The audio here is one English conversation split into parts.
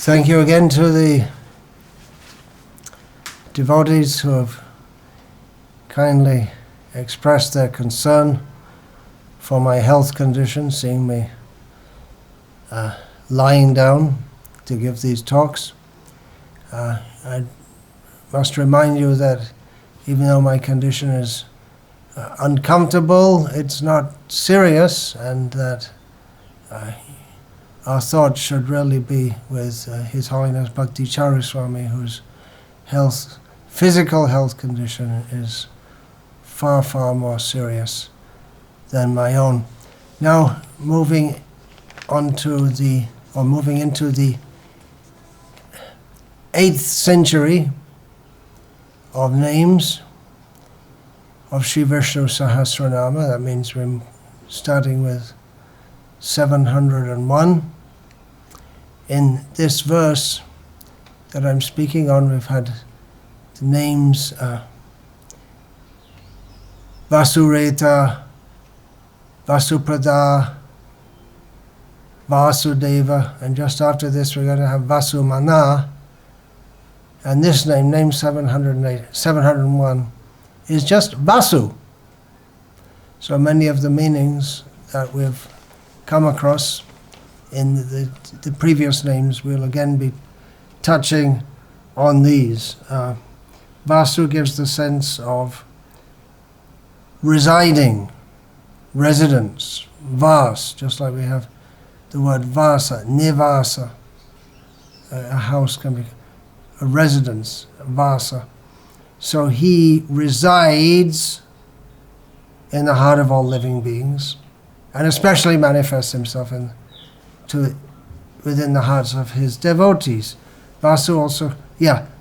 Thank you again to the devotees who have kindly expressed their concern for my health condition, seeing me lying down to give these talks. I must remind you that even though my condition is uncomfortable, it's not serious, and that our thoughts should really be with His Holiness Bhakti Swami, whose physical health condition is far, far more serious than my own. Now, moving into the 8th century of names of Sri Vishnu Sahasranama. That means we're starting with 701. In this verse that I'm speaking on, we've had the names Vasureta, Vasuprada, Vasudeva, and just after this we're going to have Vasumana. And this name 701, is just Vasu. So many of the meanings that we've come across in the previous names, we'll again be touching on these. Vasu gives the sense of residing, residence, vas, just like we have the word vasa, nivasa. A house can be a residence, vasa. So he resides in the heart of all living beings, and especially manifests himself within the hearts of his devotees. Vasu also,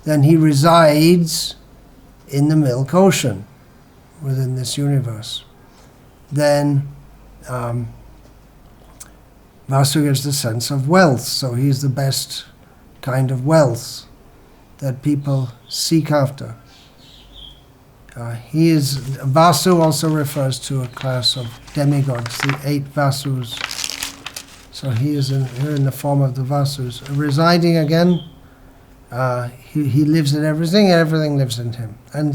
then he resides in the milk ocean, within this universe. Then Vasu gives the sense of wealth, so he's the best kind of wealth that people seek after. Vasu also refers to a class of demigods, the 8 Vasus. So he is here in the form of the Vasus. Residing again, he lives in everything, and everything lives in him. And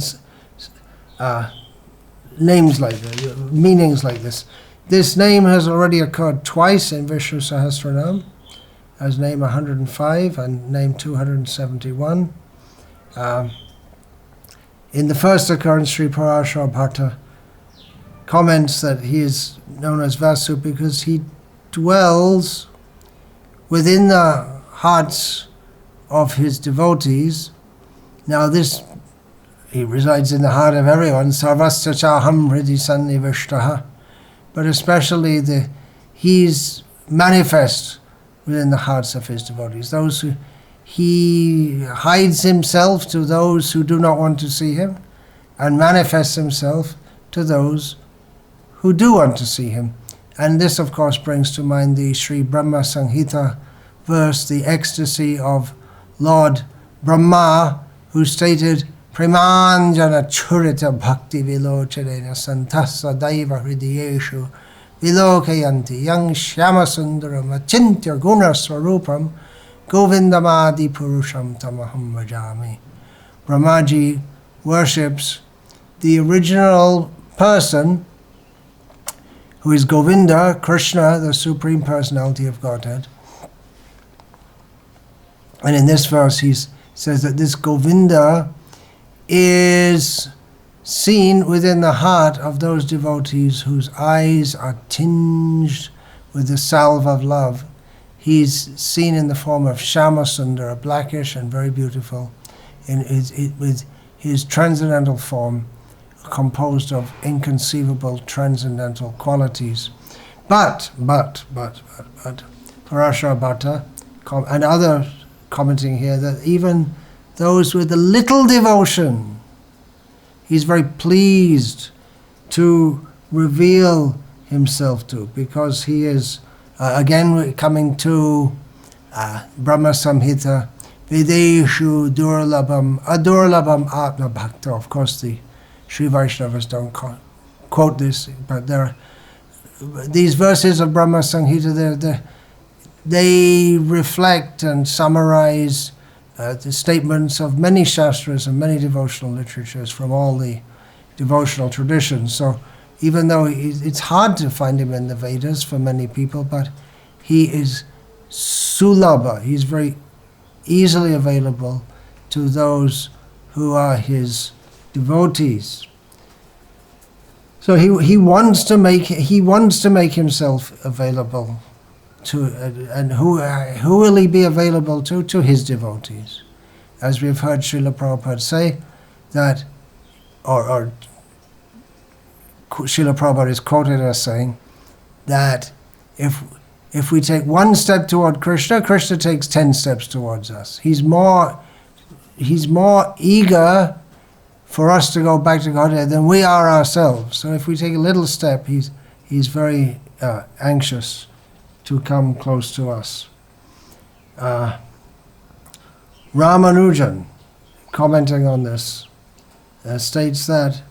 names like this, meanings like this. This name has already occurred twice in Vishnu Sahasranam, as name 105 and name 271. In the first occurrence, Sri Parashara Bhatta comments that he is known as Vasu because he dwells within the hearts of his devotees. Now he resides in the heart of everyone, sarvasya chaham hridi sannivishtaha, but especially he's manifest within the hearts of his devotees. He hides himself to those who do not want to see him, and manifests himself to those who do want to see him. And this, of course, brings to mind the Sri Brahma Samhita verse, the ecstasy of Lord Brahma, who stated, Premanjana churita bhakti vilocharena santasa daiva hridiyeshu vilokayanti yang shyamasundaram achintya guna swarupam govindamadi purusham tamaham vajami. Brahmaji worships the original person, who is Govinda, Krishna, the Supreme Personality of Godhead. And in this verse he says that this Govinda is seen within the heart of those devotees whose eyes are tinged with the salve of love. He's seen in the form of Shyamasundara, blackish and very beautiful, with his transcendental form composed of inconceivable transcendental qualities. But Parashara Bhatta and others commenting here that even those with a little devotion, he's very pleased to reveal himself to, because he is, again coming to Brahma Samhita, Videshu Durlabham Adurlabham Atma Bhakta. Of course the Sri Vaishnavas don't quote this, but these verses of Brahma Samhita, they reflect and summarize the statements of many shastras and many devotional literatures from all the devotional traditions. So even though it's hard to find him in the Vedas for many people, but he is sulabha, he's very easily available to those who are his devotees. So he wants to make himself available to, and who will he be available to? To his devotees. As we've heard Srila Prabhupada say, that, or Srila Prabhupada is quoted as saying, that if we take one step toward Krishna, Krishna takes 10 steps towards us. He's more eager for us to go back to Godhead than we are ourselves. So if we take a little step, he's very anxious to come close to us. Ramanujan, commenting on this, states that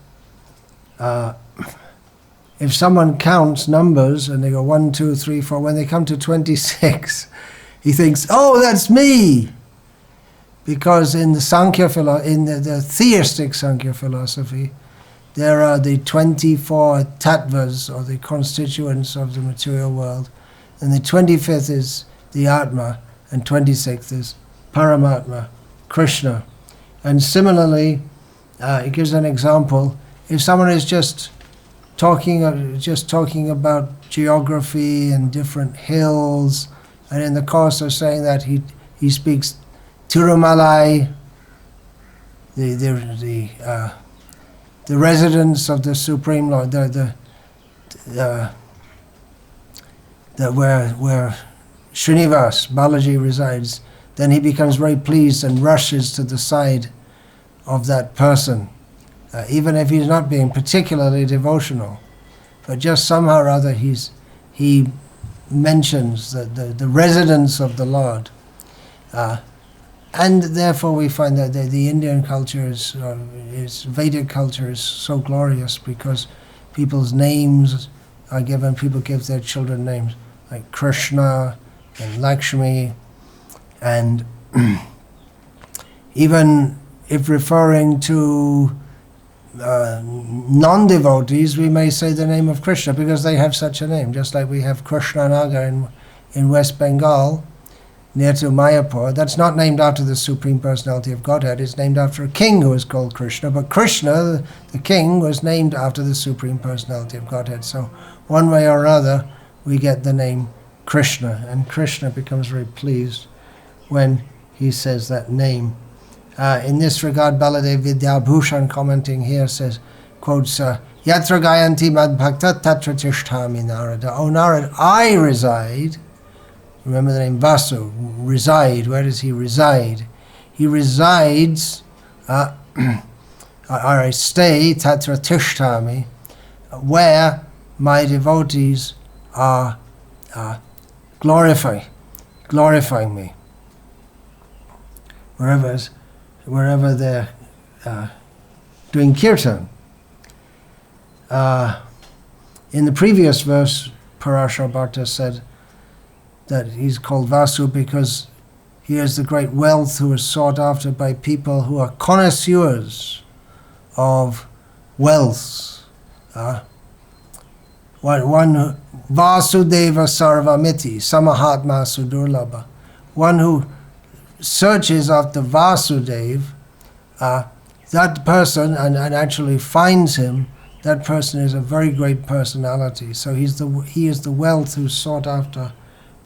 if someone counts numbers and they go 1, 2, 3, 4, when they come to 26, he thinks, "Oh, that's me," because in the Sankhya in the theistic Sankhya philosophy, there are the 24 tattvas, or the constituents of the material world, and the 25th is the Atma, and 26th is Paramatma, Krishna. And similarly, it gives an example. If someone is just talking about geography and different hills, and in the course of saying that he speaks Tirumalai, the residence of the Supreme Lord, where Srinivas, Balaji, resides, then he becomes very pleased and rushes to the side of that person, even if he's not being particularly devotional, but just somehow or other he mentions the residence of the Lord. And therefore we find that the Indian culture is Vedic culture is so glorious, because people's names are given, people give their children names like Krishna and Lakshmi, and even if referring to non-devotees, we may say the name of Krishna because they have such a name, just like we have Krishna Nagar in West Bengal, near to Mayapur. That's not named after the Supreme Personality of Godhead, it's named after a king who was called Krishna, but Krishna, the king, was named after the Supreme Personality of Godhead. So one way or another, we get the name Krishna, and Krishna becomes very pleased when he says that name. In this regard, Baladev Vidyabhushan, commenting here, quotes, Yatra Gayanti Mad Bhakta Tatra Tishtami Narada. O Narada, I reside. Remember the name Vasu, reside. Where does he reside? He resides, or I stay, Tatra Tishtami, where my devotees are glorifying me. Wherever they're doing kirtan. In the previous verse, Parashar Bhakta said that he's called Vasu because he has the great wealth who is sought after by people who are connoisseurs of wealth. One Vasudeva Sarvamiti, Samahatma Sudurlabha. One who searches after Vasudev, that person, and actually finds him, that person is a very great personality. So he is the wealth who's sought after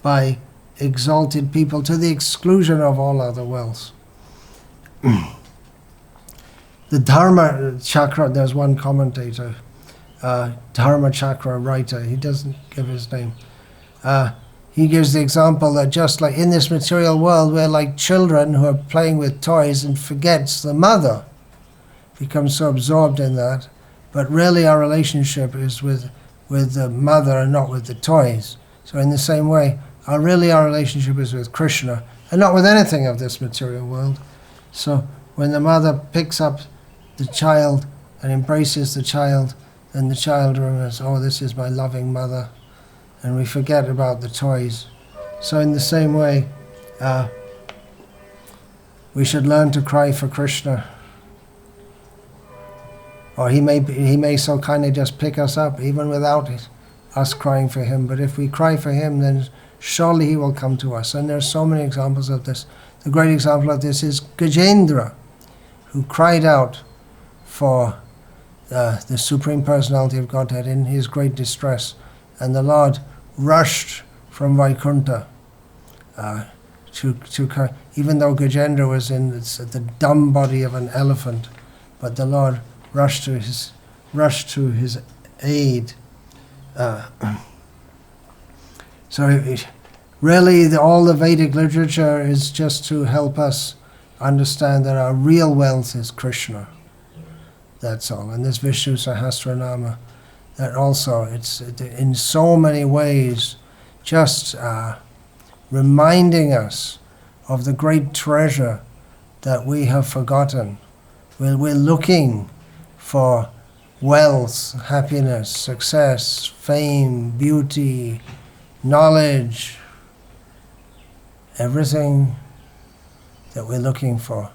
by exalted people to the exclusion of all other wealth. The Dharma Chakra, there's one commentator, Dharma Chakra writer, he doesn't give his name. He gives the example that just like in this material world, we're like children who are playing with toys and forgets the mother, becomes so absorbed in that, but really our relationship is with the mother and not with the toys. So in the same way, our relationship is with Krishna and not with anything of this material world. So when the mother picks up the child and embraces the child, then the child remembers, oh, this is my loving mother, and we forget about the toys. So in the same way, we should learn to cry for Krishna. Or he may so kindly just pick us up, even without us crying for him. But if we cry for him, then surely he will come to us. And there are so many examples of this. The great example of this is Gajendra, who cried out for the Supreme Personality of Godhead in his great distress. And the Lord rushed from Vaikuntha even though Gajendra was in the dumb body of an elephant, but the Lord rushed to his aid. Really, all the Vedic literature is just to help us understand that our real wealth is Krishna. That's all. And this Vishnu Sahasranama, that also, it's in so many ways just reminding us of the great treasure that we have forgotten. We're looking for wealth, happiness, success, fame, beauty, knowledge. Everything that we're looking for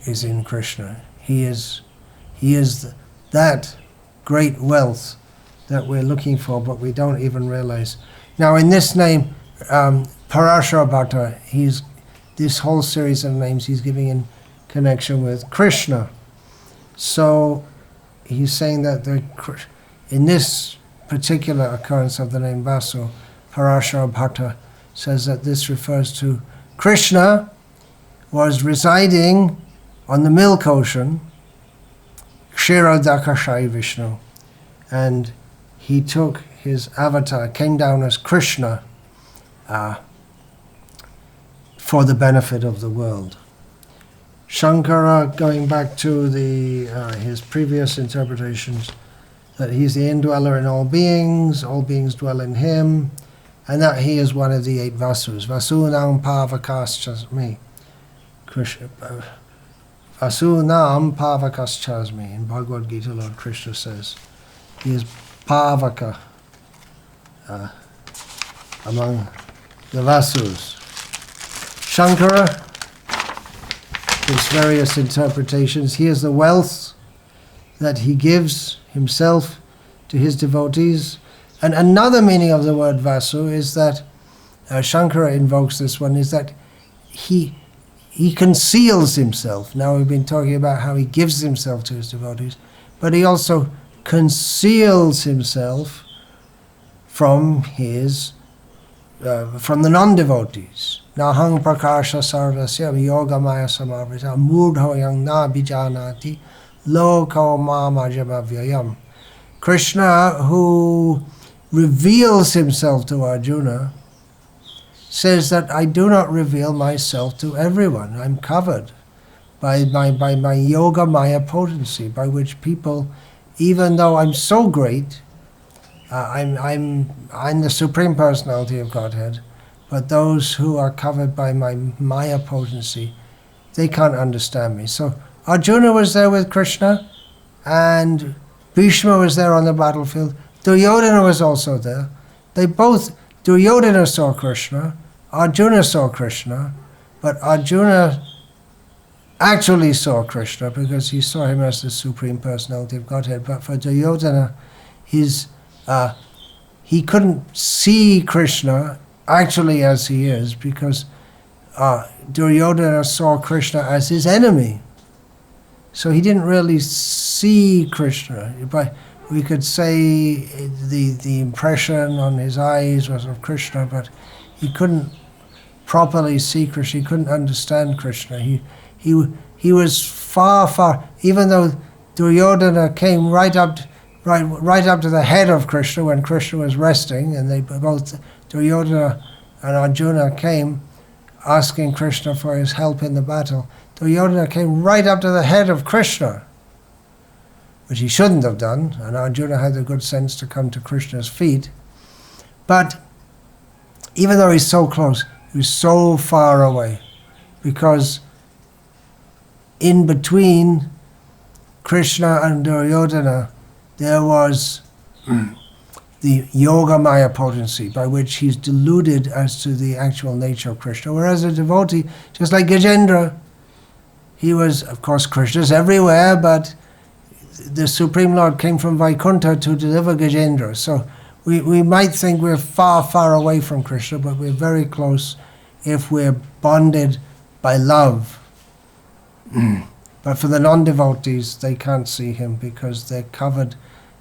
is in Krishna. He is that great wealth that we're looking for, but we don't even realize. Now, in this name, Parashara Bhakta, this whole series of names he's giving in connection with Krishna. So he's saying that in this particular occurrence of the name Vasu, Parashara Bhakta says that this refers to Krishna was residing on the milk ocean, Kshirodakashai Vishnu, and he took his avatar, came down as Krishna for the benefit of the world. Shankara, going back to his previous interpretations, that he's the indweller in all beings dwell in him, and that he is one of the 8 Vasus. Vasunam pavakaschasmi. Vasunam pavakaschasmi. In Bhagavad Gita, Lord Krishna says, he is Pavaka among the Vasus. Shankara, his various interpretations, he is the wealth that he gives himself to his devotees. And another meaning of the word Vasu is that, Shankara invokes this one, is that he conceals himself. Now we've been talking about how he gives himself to his devotees, but he also conceals himself from the non-devotees. Nahang prakasha sarvasya yoga maya samavrita murdhoyang na bijanati loko mamajamavyayam. Krishna, who reveals himself to Arjuna, says that I do not reveal myself to everyone. I'm covered by my yoga maya potency, by which people, even though I'm so great, I'm the Supreme Personality of Godhead, but those who are covered by my maya potency, they can't understand me. So Arjuna was there with Krishna, and Bhisma was there on the battlefield. Duryodhana was also there. Duryodhana saw Krishna, Arjuna saw Krishna, but Arjuna actually saw Krishna because he saw him as the Supreme Personality of Godhead. But for Duryodhana, he couldn't see Krishna actually as he is, because Duryodhana saw Krishna as his enemy. So he didn't really see Krishna. But we could say the impression on his eyes was of Krishna, but he couldn't properly see Krishna. He couldn't understand Krishna. He was far, even though Duryodhana came right up to the head of Krishna when Krishna was resting, and they both, Duryodhana and Arjuna, came asking Krishna for his help in the battle. Duryodhana came right up to the head of Krishna, which he shouldn't have done, and Arjuna had the good sense to come to Krishna's feet. But even though he's so close, he's so far away, because in between Krishna and Duryodhana, there was the yoga maya potency by which he's deluded as to the actual nature of Krishna. Whereas a devotee, just like Gajendra, he was, of course, Krishna's everywhere, but the Supreme Lord came from Vaikuntha to deliver Gajendra. So we might think we're far, far away from Krishna, but we're very close if we're bonded by love. But for the non-devotees, they can't see him because they're covered,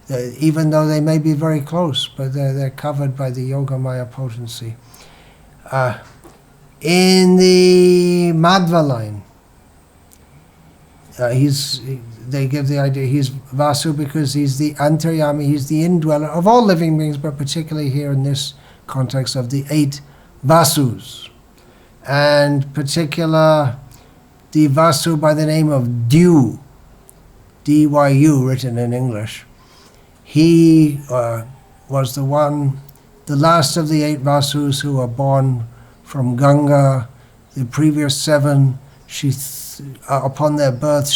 even though they may be very close, but they're covered by the Yoga Maya potency. In the Madhva line, they give the idea he's Vasu because he's the Antaryami, he's the indweller of all living beings, but particularly here in this context of the 8 Vasus. And particular, the Vasu by the name of Dyu, D-Y-U written in English. He was the last of the 8 Vasus who were born from Ganga. The previous 7, upon their birth,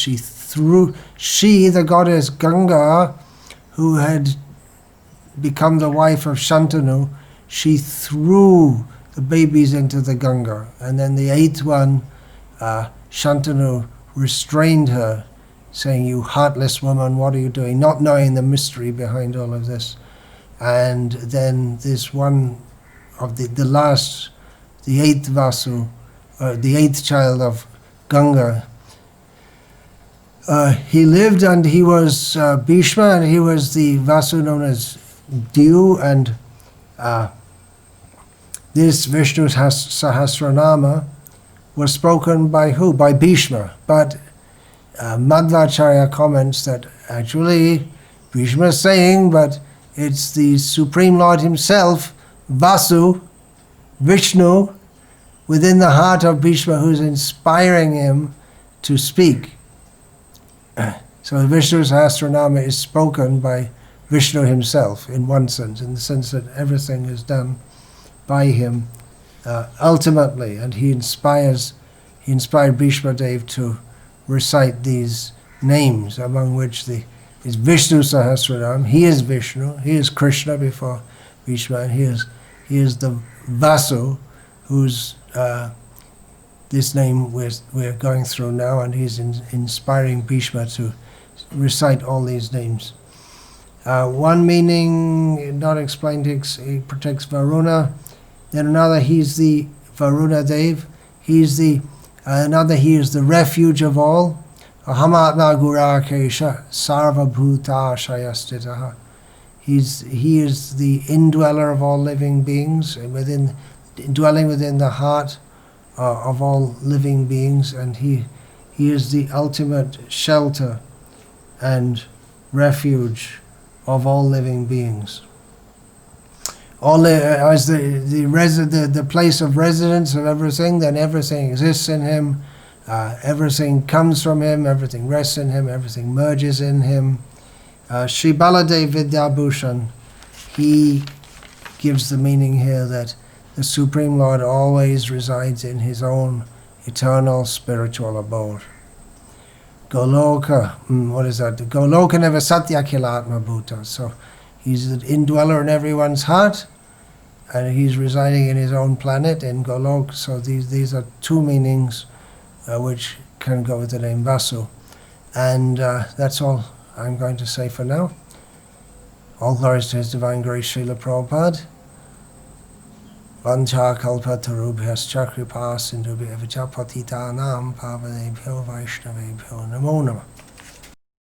the goddess Ganga, who had become the wife of Shantanu, she threw the babies into the Ganga. And then the 8th one, Shantanu restrained her, saying, "You heartless woman, what are you doing?" Not knowing the mystery behind all of this. And then this one of the 8th Vasu, the 8th child of Ganga, he lived and he was Bhisma, and he was the Vasu known as Dyu, and this Vishnu's Sahasranama was spoken by who? By Bhisma. But Madhvacharya comments that actually Bhisma is saying, but it's the Supreme Lord himself, Vasu, Vishnu, within the heart of Bhisma, who's inspiring him to speak. So Vishnu's Sahasranama is spoken by Vishnu himself in one sense, in the sense that everything is done by him ultimately, and he inspired Bhishma Dev to recite these names, among which is Vishnu Sahasranam. He is Vishnu, he is Krishna before Bhishma, and he is the Vasu, whose this name we're going through now, and he's inspiring Bhishma to recite all these names. One meaning, not explained, he protects Varuna. Then another, he's the Varuna Dev. He's the another, he is the refuge of all. Ahamatma Gurakesha Sarva Bhuta Shayastitaha. He is the indweller of all living beings, dwelling within the heart of all living beings, and he is the ultimate shelter and refuge of all living beings. As the place of residence of everything, then everything exists in him, everything comes from him, everything rests in him, everything merges in him. Sri Baladev Vidyabhushan, he gives the meaning here that the Supreme Lord always resides in his own eternal spiritual abode. Goloka, what is that? Goloka neva satya kilatma bhuta. So he's the indweller in everyone's heart, and he's residing in his own planet in Golok. So these are 2 meanings which can go with the name Vasu. And that's all I'm going to say for now. All glories to His Divine Grace, Srila Prabhupada. Vancha kalpatarubhyascha kripa sindhubhya vicha patitanam pavanebhyo vaishnavebhyo namo namah.